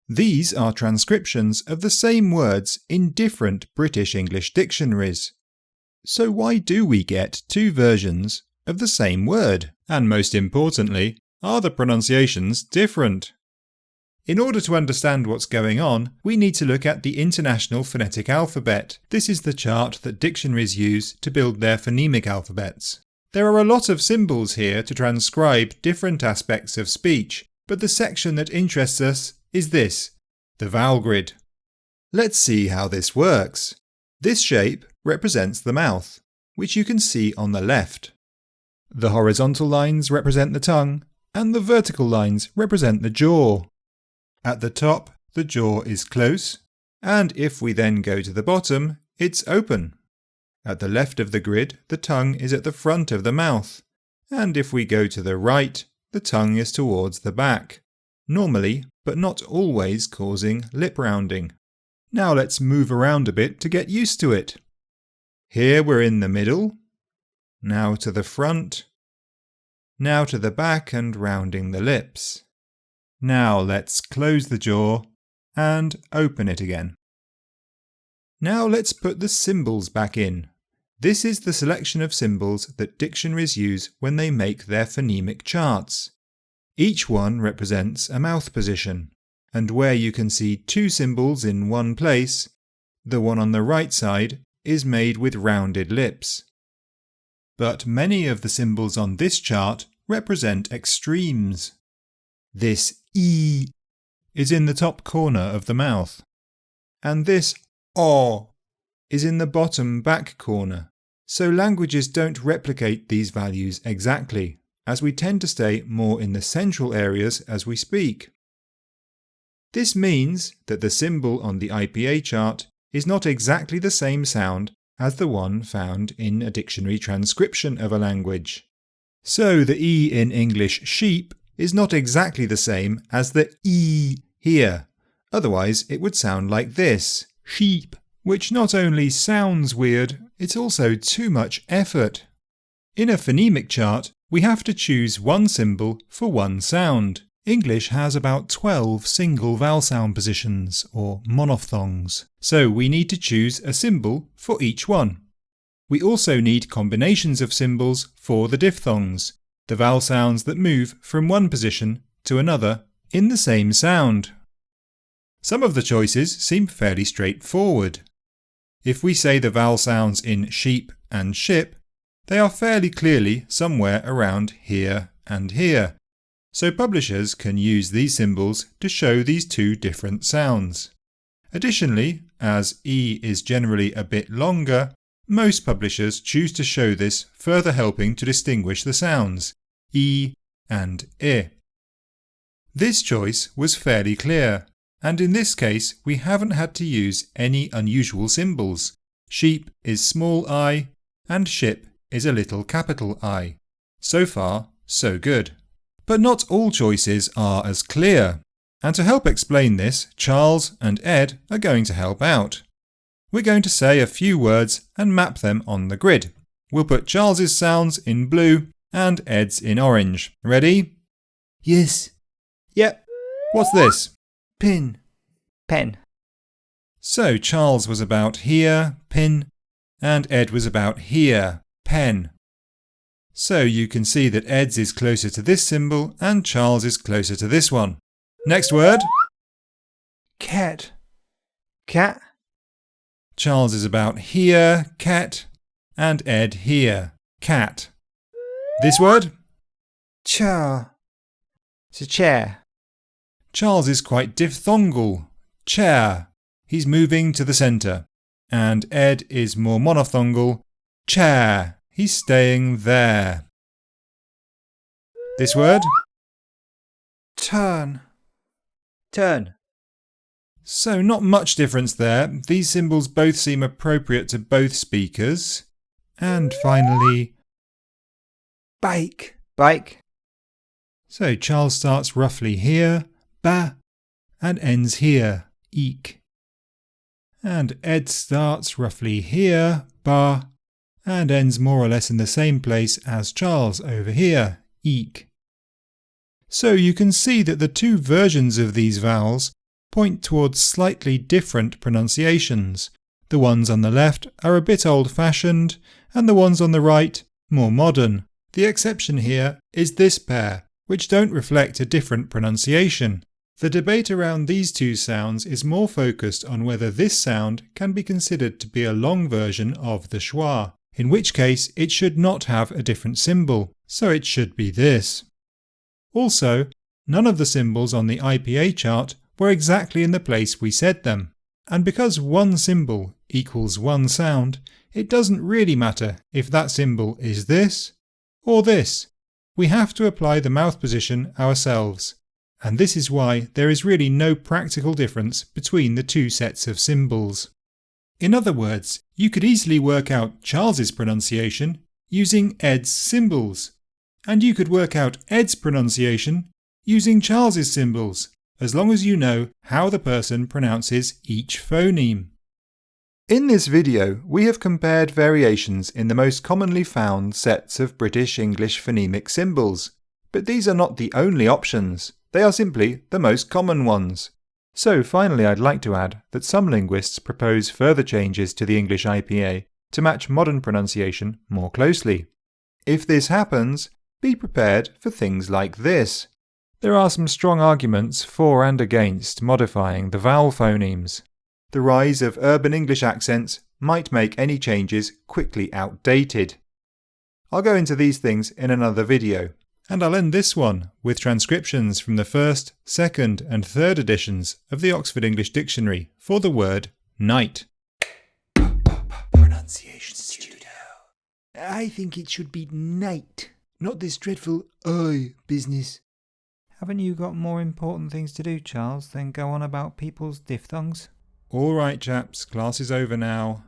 These are transcriptions of the same words in different British English dictionaries. So why do we get two versions of the same word? And most importantly, are the pronunciations different? In order to understand what's going on, we need to look at the International Phonetic Alphabet. This is the chart that dictionaries use to build their phonemic alphabets. There are a lot of symbols here to transcribe different aspects of speech, but the section that interests us is this, the vowel grid. Let's see how this works. This shape represents the mouth, which you can see on the left. The horizontal lines represent the tongue, and the vertical lines represent the jaw. At the top, the jaw is close, and if we then go to the bottom, it's open. At the left of the grid, the tongue is at the front of the mouth, and if we go to the right, the tongue is towards the back, normally, but not always, causing lip rounding. Now let's move around a bit to get used to it. Here we're in the middle, now to the front, now to the back and rounding the lips. Now let's close the jaw and open it again. Now let's put the symbols back in. This is the selection of symbols that dictionaries use when they make their phonemic charts. Each one represents a mouth position, and where you can see two symbols in one place, the one on the right side is made with rounded lips. But many of the symbols on this chart represent extremes. This E is in the top corner of the mouth, and this O is in the bottom back corner. So languages don't replicate these values exactly, as we tend to stay more in the central areas as we speak. This means that the symbol on the IPA chart is not exactly the same sound as the one found in a dictionary transcription of a language. So the E in English sheep is not exactly the same as the E here. Otherwise it would sound like this, sheep, which not only sounds weird, it's also too much effort. In a phonemic chart, we have to choose one symbol for one sound. English has about 12 single vowel sound positions, or monophthongs, so we need to choose a symbol for each one. We also need combinations of symbols for the diphthongs, the vowel sounds that move from one position to another in the same sound. Some of the choices seem fairly straightforward. If we say the vowel sounds in sheep and ship, they are fairly clearly somewhere around here and here, so publishers can use these symbols to show these two different sounds. Additionally, as E is generally a bit longer, most publishers choose to show this, further helping to distinguish the sounds, E and I. This choice was fairly clear, and in this case we haven't had to use any unusual symbols. Sheep is small I, and ship is a little capital I. So far, so good. But not all choices are as clear, and to help explain this, Charles and Ed are going to help out. We're going to say a few words and map them on the grid. We'll put Charles's sounds in blue and Ed's in orange. Ready? Yes. Yep. What's this? Pin. Pen. So Charles was about here, pin, and Ed was about here, pen. So you can see that Ed's is closer to this symbol and Charles is closer to this one. Next word. Cat. Cat. Charles is about here, cat, and Ed here, cat. This word? Chair. It's a chair. Charles is quite diphthongal, chair. He's moving to the centre. And Ed is more monophthongal, chair. He's staying there. This word? Turn. Turn. So not much difference there. These symbols both seem appropriate to both speakers. And finally, bike. Bike. So Charles starts roughly here, ba, and ends here, eek. And Ed starts roughly here, ba, and ends more or less in the same place as Charles over here, eek. So you can see that the two versions of these vowels point towards slightly different pronunciations. The ones on the left are a bit old-fashioned, and the ones on the right more modern. The exception here is this pair, which don't reflect a different pronunciation. The debate around these two sounds is more focused on whether this sound can be considered to be a long version of the schwa, in which case it should not have a different symbol, so it should be this. Also, none of the symbols on the IPA chart were exactly in the place we said them, and because one symbol equals one sound, it doesn't really matter if that symbol is this or this. We have to apply the mouth position ourselves, and this is why there is really no practical difference between the two sets of symbols. In other words, you could easily work out Charles's pronunciation using Ed's symbols, and you could work out Ed's pronunciation using Charles's symbols, as long as you know how the person pronounces each phoneme. In this video, we have compared variations in the most commonly found sets of British English phonemic symbols, but these are not the only options, they are simply the most common ones. So finally, I'd like to add that some linguists propose further changes to the English IPA to match modern pronunciation more closely. If this happens, be prepared for things like this. There are some strong arguments for and against modifying the vowel phonemes. The rise of urban English accents might make any changes quickly outdated. I'll go into these things in another video, and I'll end this one with transcriptions from the first, second and third editions of the Oxford English Dictionary for the word night. Pronunciation Studio. I think it should be night, not this dreadful I business. Haven't you got more important things to do, Charles, than go on about people's diphthongs? All right, chaps, class is over now.